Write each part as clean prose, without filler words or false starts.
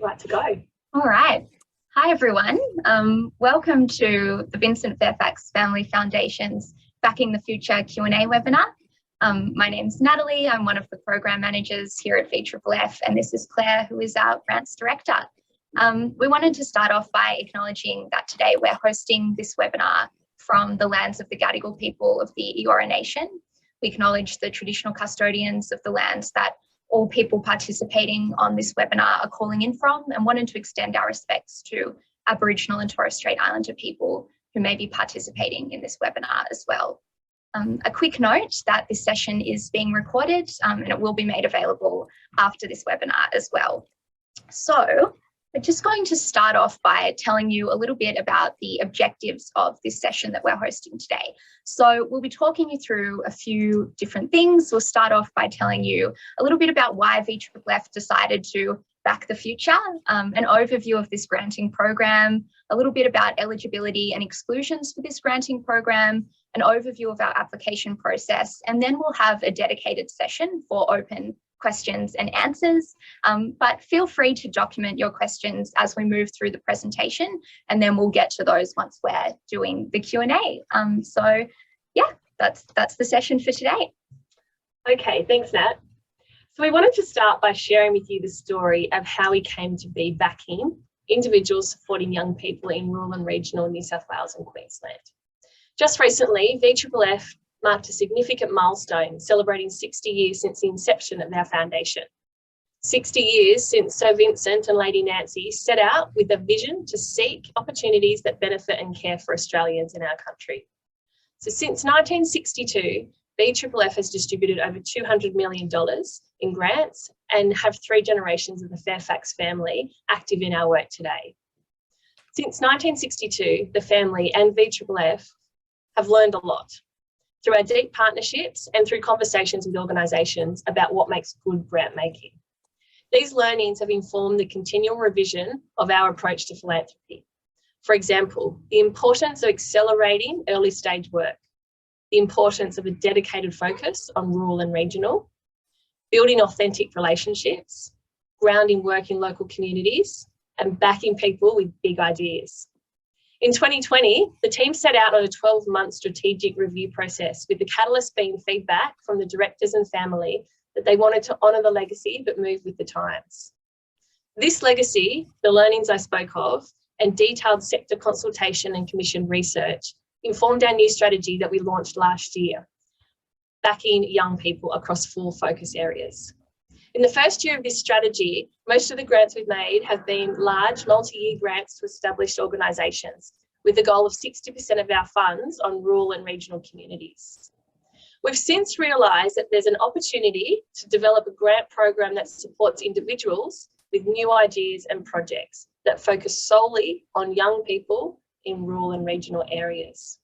right to go. All right. Hi, everyone. Welcome to the Vincent Fairfax Family Foundation's Backing the Future Q&A webinar. My name's Natalie. I'm one of the program managers here at VFFF, and this is Claire, who is our grants director. We wanted to start off by acknowledging that today we're hosting this webinar from the lands of the Gadigal people of the Eora Nation. We acknowledge the traditional custodians of the lands that all people participating on this webinar are calling in from, and wanted to extend our respects to Aboriginal and Torres Strait Islander people who may be participating in this webinar as well. A quick note that this session is being recorded and it will be made available after this webinar as well. So we're just going to start off by telling you a little bit about the objectives of this session that we're hosting today. So we'll be talking you through a few different things. We'll start off by telling you a little bit about why VFFF decided to back the future, an overview of this granting program, a little bit about eligibility and exclusions for this granting program, an overview of our application process, and then we'll have a dedicated session for open questions and answers, but feel free to document your questions as we move through the presentation, and then we'll get to those once we're doing the Q&A. So yeah, that's the session for today. Okay, thanks, Nat. So we wanted to start by sharing with you the story of how we came to be backing individuals supporting young people in rural and regional New South Wales and Queensland. Just recently, VFFF marked a significant milestone, celebrating 60 years since the inception of our foundation. 60 years since Sir Vincent and Lady Nancy set out with a vision to seek opportunities that benefit and care for Australians in our country. So since 1962, VFFF has distributed over $200 million in grants and have 3 generations of the Fairfax family active in our work today. Since 1962, the family and VFFF have learned a lot through our deep partnerships and through conversations with organisations about what makes good grant making. These learnings have informed the continual revision of our approach to philanthropy. For example, the importance of accelerating early stage work, the importance of a dedicated focus on rural and regional, building authentic relationships, grounding work in local communities, and backing people with big ideas. In 2020, the team set out on a 12-month strategic review process, with the catalyst being feedback from the directors and family that they wanted to honour the legacy but move with the times. This legacy, the learnings I spoke of, and detailed sector consultation and commission research informed our new strategy that we launched last year, backing young people across 4 focus areas. In the first year of this strategy, most of the grants we've made have been large multi-year grants to established organisations, with the goal of 60% of our funds on rural and regional communities. We've since realised that there's an opportunity to develop a grant program that supports individuals with new ideas and projects that focus solely on young people in rural and regional areas.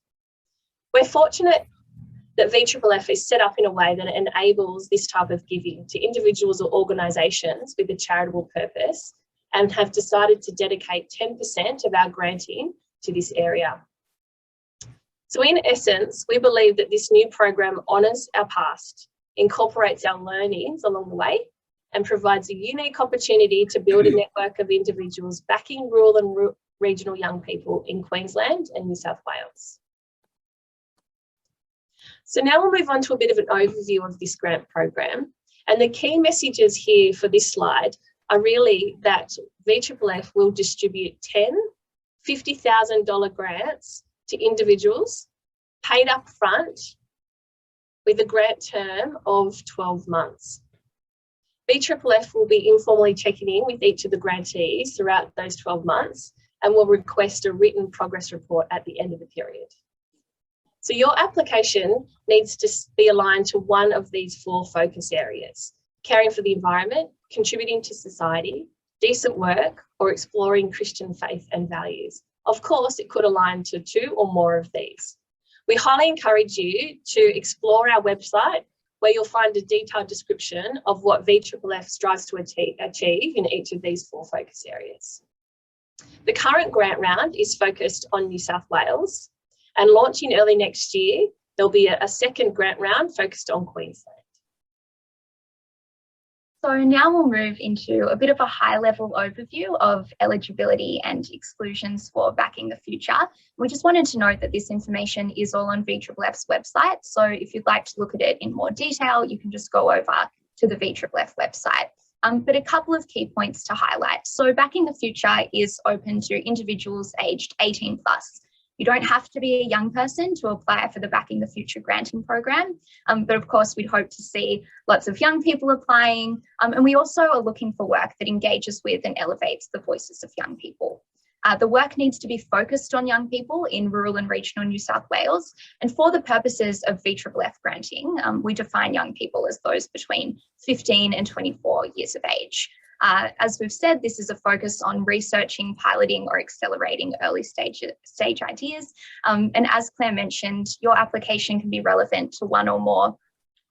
We're fortunate that VFFF is set up in a way that enables this type of giving to individuals or organisations with a charitable purpose, and have decided to dedicate 10% of our granting to this area. So in essence, we believe that this new program honours our past, incorporates our learnings along the way, and provides a unique opportunity to build a network of individuals backing rural and regional young people in Queensland and New South Wales. So now we'll move on to a bit of an overview of this grant program. And the key messages here for this slide are really that VFFF will distribute 10 $50,000 grants to individuals, paid up front, with a grant term of 12 months. VFFF will be informally checking in with each of the grantees throughout those 12 months and will request a written progress report at the end of the period. So your application needs to be aligned to one of these 4 focus areas: caring for the environment, contributing to society, decent work, or exploring Christian faith and values. Of course, it could align to 2 or more of these. We highly encourage you to explore our website, where you'll find a detailed description of what VFFF strives to achieve in each of these 4 focus areas. The current grant round is focused on New South Wales, and launching early next year, there'll be a second grant round focused on Queensland. So now we'll move into a bit of a high-level overview of eligibility and exclusions for Backing the Future. We just wanted to note that this information is all on VFFF's website. So if you'd like to look at it in more detail, you can just go over to the VFFF website. But a couple of key points to highlight. So Backing the Future is open to individuals aged 18 plus. You don't have to be a young person to apply for the Backing the Future granting program, but of course we'd hope to see lots of young people applying, and we also are looking for work that engages with and elevates the voices of young people. The work needs to be focused on young people in rural and regional New South Wales, and for the purposes of VFFF granting, we define young people as those between 15 and 24 years of age. As we've said, this is a focus on researching, piloting or accelerating early stage ideas. And as Claire mentioned, your application can be relevant to one or more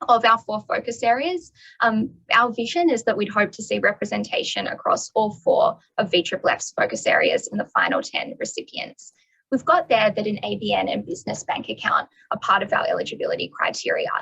of our 4 focus areas. Our vision is that we'd hope to see representation across all 4 of VFFF's focus areas in the final 10 recipients. We've got there that an ABN and business bank account are part of our eligibility criteria.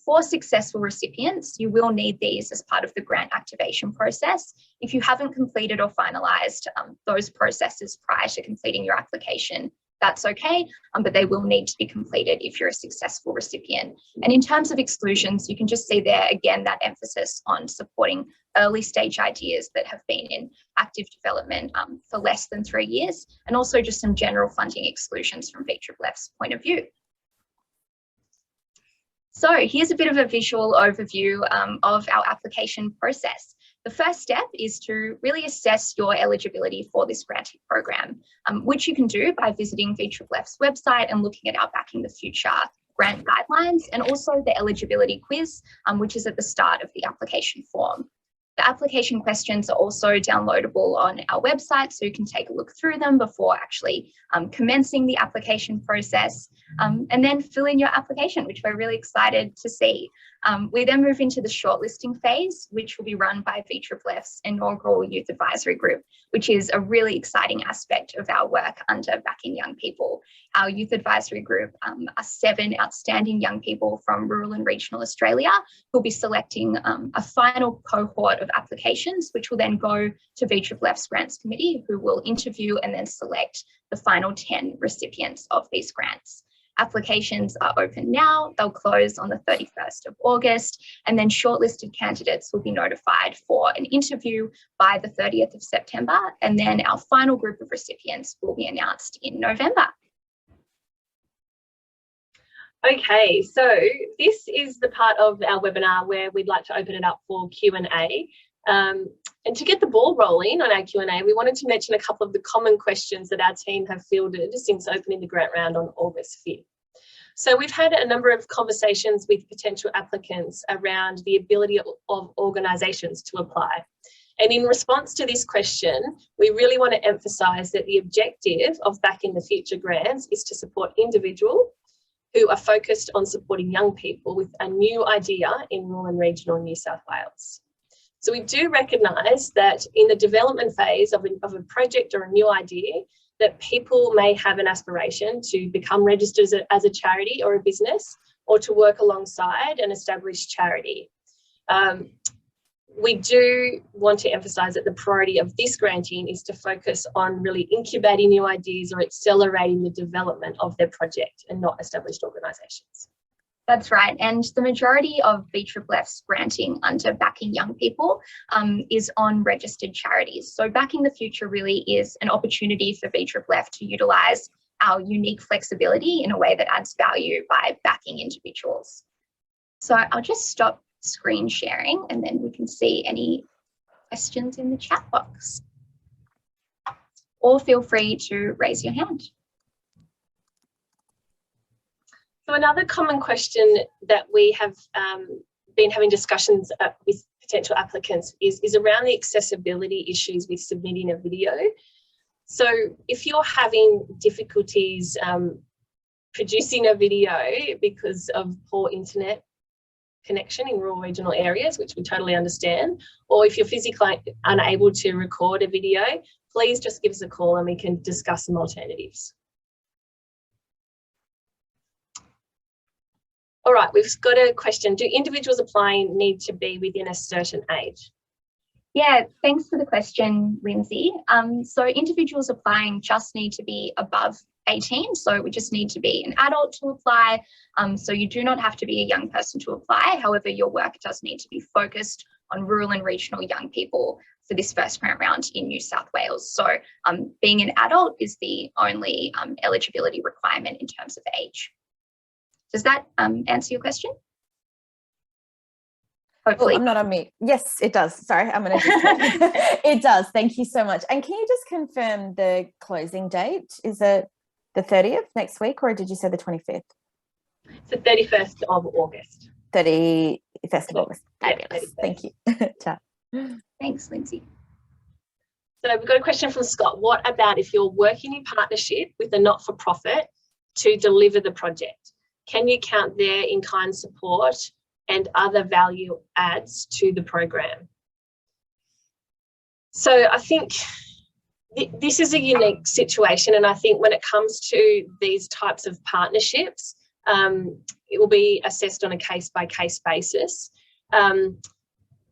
For successful recipients, you will need these as part of the grant activation process. If you haven't completed or finalised those processes prior to completing your application, that's okay, but they will need to be completed if you're a successful recipient. And in terms of exclusions, you can just see there again that emphasis on supporting early stage ideas that have been in active development for less than 3 years, and also just some general funding exclusions from VFFF's point of view. So here's a bit of a visual overview of our application process. The first step is to really assess your eligibility for this granting program, which you can do by visiting VFFF's website and looking at our Backing the Future grant guidelines, and also the eligibility quiz, which is at the start of the application form. The application questions are also downloadable on our website, so you can take a look through them before actually commencing the application process, and then fill in your application, which we're really excited to see. We then move into the shortlisting phase, which will be run by VFFF's inaugural Youth Advisory Group, which is a really exciting aspect of our work under Backing Young People. Our Youth Advisory Group are 7 outstanding young people from rural and regional Australia who'll be selecting a final cohort of applications, which will then go to VFFF's Grants Committee, who will interview and then select the final 10 recipients of these grants. Applications are open now, they'll close on the 31st of August, and then shortlisted candidates will be notified for an interview by the 30th of September, and then our final group of recipients will be announced in November. Okay, so this is the part of our webinar where we'd like to open it up for Q&A. And to get the ball rolling on our Q&A, we wanted to mention a couple of the common questions that our team have fielded since opening the grant round on August 5th. So we've had a number of conversations with potential applicants around the ability of organisations to apply. And in response to this question, we really want to emphasise that the objective of Backing the Future grants is to support individuals who are focused on supporting young people with a new idea in rural and regional New South Wales. So we do recognise that in the development phase of a project or a new idea, that people may have an aspiration to become registered as a charity or a business, or to work alongside an established charity. We do want to emphasise that the priority of this granting is to focus on really incubating new ideas or accelerating the development of their project, and not established organisations. That's right, and the majority of VFFF's granting under Backing Young People is on registered charities. So Backing the Future really is an opportunity for VFFF to utilise our unique flexibility in a way that adds value by backing individuals. So I'll just stop screen sharing and then we can see any questions in the chat box. Or feel free to raise your hand. So another common question that we have been having discussions with potential applicants is around the accessibility issues with submitting a video. So if you're having difficulties producing a video because of poor internet connection in rural regional areas, which we totally understand, or if you're physically unable to record a video, please just give us a call and we can discuss some alternatives. All right, we've got a question. Do individuals applying need to be within a certain age? Yeah, thanks for the question, Lindsay. So individuals applying just need to be above 18. So we just need to be an adult to apply. So you do not have to be a young person to apply. However, your work does need to be focused on rural and regional young people for this first grant round in New South Wales. So being an adult is the only eligibility requirement in terms of age. Does that answer your question? Hopefully. Oh, I'm not on mute. Yes, it does. Sorry, I'm going to just it does. Thank you so much. And can you just confirm the closing date? Is it the 30th next week, or did you say the 25th? It's the 31st of August. 31st of August. Yeah, Thank you. Ciao. Thanks, Lindsay. So we've got a question from Scott. What about if you're working in partnership with a not-for-profit to deliver the project? Can you count their in-kind support and other value adds to the program? So I think this is a unique situation, and I think when it comes to these types of partnerships, it will be assessed on a case-by-case basis.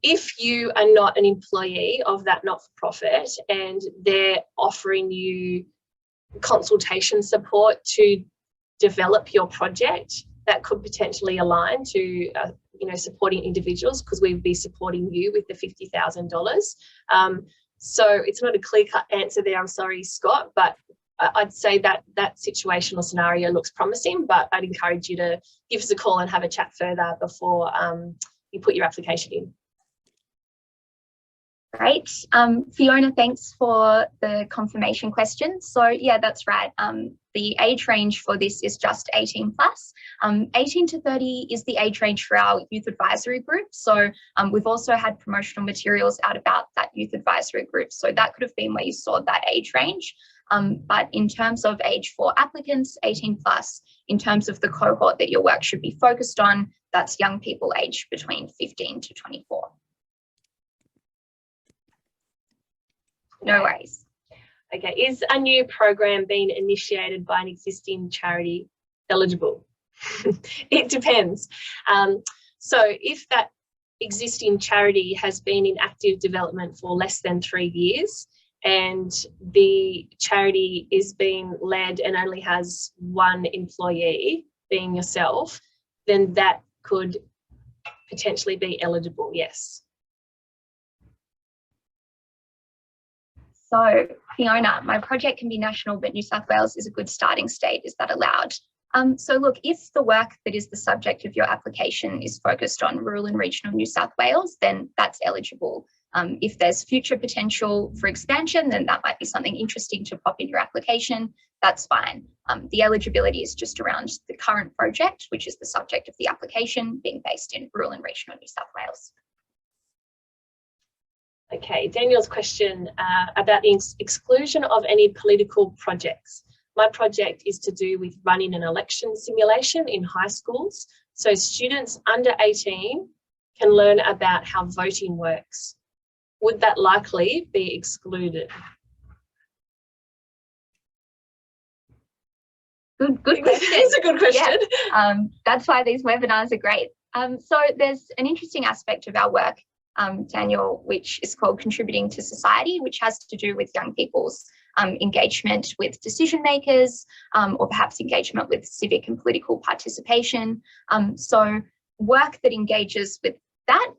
If you are not an employee of that not-for-profit and they're offering you consultation support to develop your project, that could potentially align to supporting individuals, because we would be supporting you with the $50,000. So it's not a clear-cut answer there, I'm sorry, Scott, but I'd say that that situation or scenario looks promising, but I'd encourage you to give us a call and have a chat further before you put your application in. Great. Fiona, thanks for the confirmation question. So yeah, that's right. The age range for this is just 18 plus. 18 to 30 is the age range for our youth advisory group. So we've also had promotional materials out about that youth advisory group. So that could have been where you saw that age range. But in terms of age for applicants, 18 plus, in terms of the cohort that your work should be focused on, that's young people aged between 15 to 24. No worries. Okay, is a new program being initiated by an existing charity eligible? It depends. So if that existing charity has been in active development for less than 3 years and the charity is being led and only has one employee, being yourself, then that could potentially be eligible, yes. So Fiona, my project can be national, but New South Wales is a good starting state. Is that allowed? So look, if the work that is the subject of your application is focused on rural and regional New South Wales, then that's eligible. If there's future potential for expansion, then that might be something interesting to pop in your application. That's fine. The eligibility is just around the current project, which is the subject of the application, being based in rural and regional New South Wales. Okay, Daniel's question about the exclusion of any political projects. My project is to do with running an election simulation in high schools, so students under 18 can learn about how voting works. Would that likely be excluded? Good question. It's a good question. Yeah. That's why these webinars are great. So there's an interesting aspect of our work, Daniel, which is called Contributing to Society, which has to do with young people's engagement with decision makers, or perhaps engagement with civic and political participation. So work that engages with that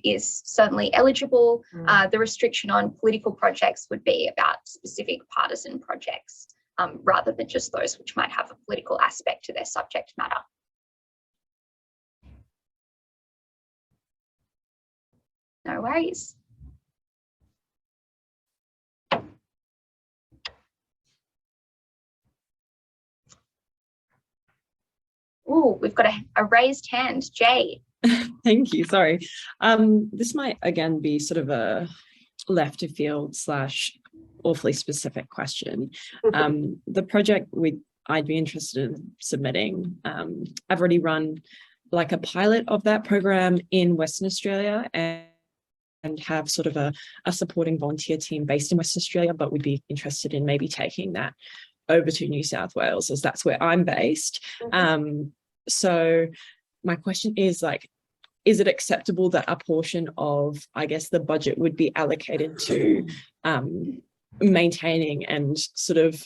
is certainly eligible. The restriction on political projects would be about specific partisan projects, rather than just those which might have a political aspect to their subject matter. No worries. Oh, we've got a raised hand, Jay. Thank you. Sorry. This might again be sort of a left of field / awfully specific question. The project I'd be interested in submitting. I've already run like a pilot of that program in Western Australia and have sort of a supporting volunteer team based in Western Australia, but we'd be interested in maybe taking that over to New South Wales, as that's where I'm based. So my question is like, is it acceptable that a portion of, I guess, the budget would be allocated to maintaining and sort of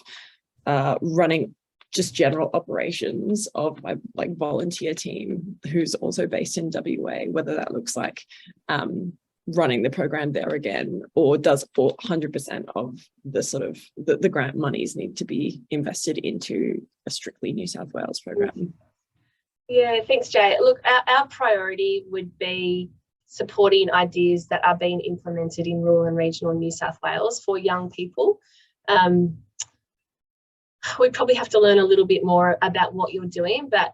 running just general operations of my like volunteer team who's also based in WA, whether that looks like running the program there again, or does 100% of the sort of the grant monies need to be invested into a strictly New South Wales program? Yeah, thanks, Jay. Look, our priority would be supporting ideas that are being implemented in rural and regional New South Wales for young people. We probably have to learn a little bit more about what you're doing, but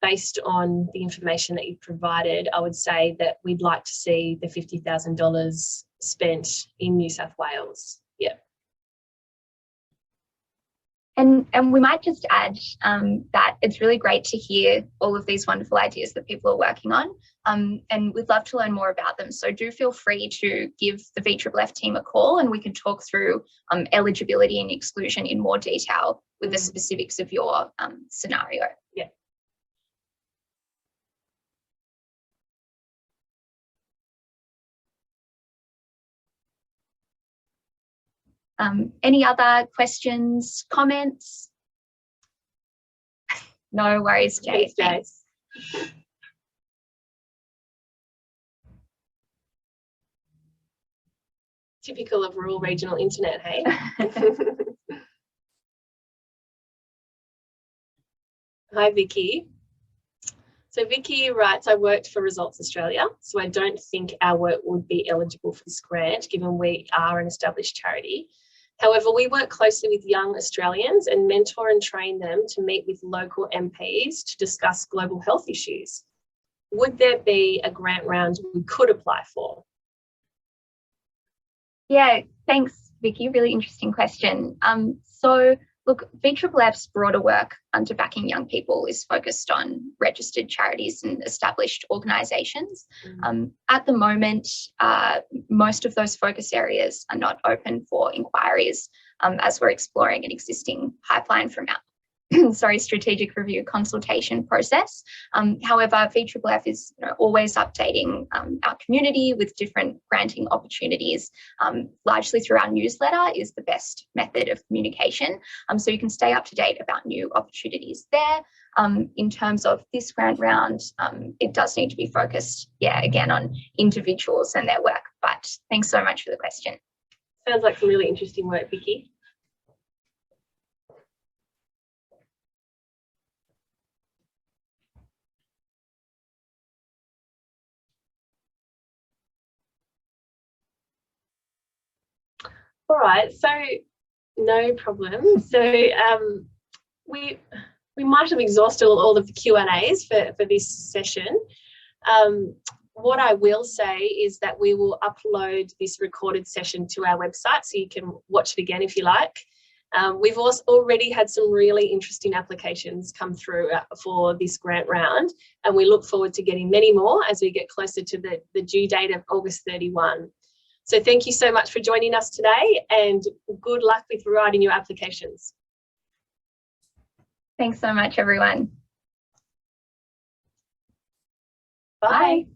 based on the information that you've provided, I would say that we'd like to see the $50,000 spent in New South Wales. Yeah. And we might just add that it's really great to hear all of these wonderful ideas that people are working on, and we'd love to learn more about them. So do feel free to give the VFFF team a call and we can talk through eligibility and exclusion in more detail with the specifics of your scenario. Yeah. Any other questions, comments? No worries, Jay. Thanks, Jay. Typical of rural regional internet, hey? Hi, Vicky. So Vicky writes, I worked for Results Australia, so I don't think our work would be eligible for this grant, given we are an established charity. However, we work closely with young Australians and mentor and train them to meet with local MPs to discuss global health issues. Would there be a grant round we could apply for? Yeah, thanks, Vicky. Really interesting question. So look, VFFF's broader work under backing young people is focused on registered charities and established organisations. At the moment, most of those focus areas are not open for inquiries as we're exploring an existing pipeline from our strategic review consultation process. However, VFFF is always updating our community with different granting opportunities. Largely through our newsletter is the best method of communication. So you can stay up to date about new opportunities there. In terms of this grant round, it does need to be focused, again, on individuals and their work. But thanks so much for the question. Sounds like some really interesting work, Vicky. All right, so no problem. So we might have exhausted all of the Q&As for this session. What I will say is that we will upload this recorded session to our website so you can watch it again if you like. We've also already had some really interesting applications come through for this grant round, and we look forward to getting many more as we get closer to the due date of August 31. So thank you so much for joining us today, and good luck with writing your applications. Thanks so much, everyone. Bye. Bye.